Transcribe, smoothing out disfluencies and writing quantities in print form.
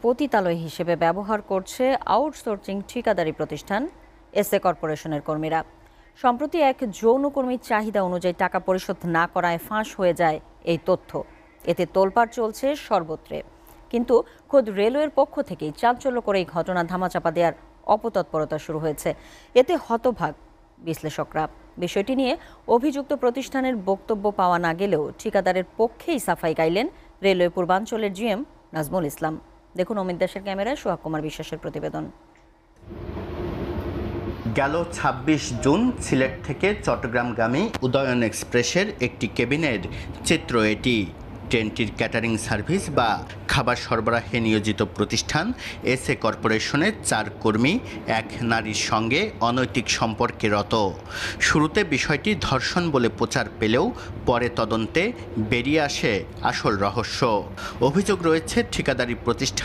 পতিতালয় হিসেবে ব্যবহার করছে আউটসোর্সিং ঠিকাদারি প্রতিষ্ঠান এসএ কর্পোরেশনের কর্মীরা। সম্প্রতি এক যৌনকর্মীর চাহিদা অনুযায়ী টাকা পরিশোধ না করায় ফাঁস হয়ে যায় এই তথ্য। এতে তোলপাড় চলছে সর্বত্রে। কিন্তু খোদ রেলওয়ের পক্ষ থেকেই চাঞ্চল্য করে এই ঘটনা ধামাচাপা দেওয়ার অপতৎপরতা শুরু হয়েছে। এতে হতবাক বিশ্লেষকরা। বিষয়টি নিয়ে অভিযুক্ত প্রতিষ্ঠানের বক্তব্য পাওয়া না গেলেও ঠিকাদারের পক্ষেই সাফাই গাইলেন রেলওয়ে পূর্বাঞ্চলের জিএম নাজমুল ইসলাম। দেখুন অমিত দাসের ক্যামেরায় সোহাগ কুমার বিশ্বাসের প্রতিবেদন। গেল ২৬ জুন সিলেট থেকে চট্টগ্রামগামী উদয়ন এক্সপ্রেসের একটি কেবিনের চিত্র এটি। ট্রেনটির ক্যাটারিং সার্ভিস বা খাবার সরবরাহে নিয়োজিত প্রতিষ্ঠান এসএ কর্পোরেশনের ৪ কর্মী এক নারীর সঙ্গে অনৈতিক সম্পর্কে রত। শুরুতে বিষয়টি ধর্ষণ বলে প্রচার পেলেও পরে তদন্তে বেরিয়ে আসে আসল রহস্য। অভিযোগ রয়েছে ঠিকাদারি প্রতিষ্ঠান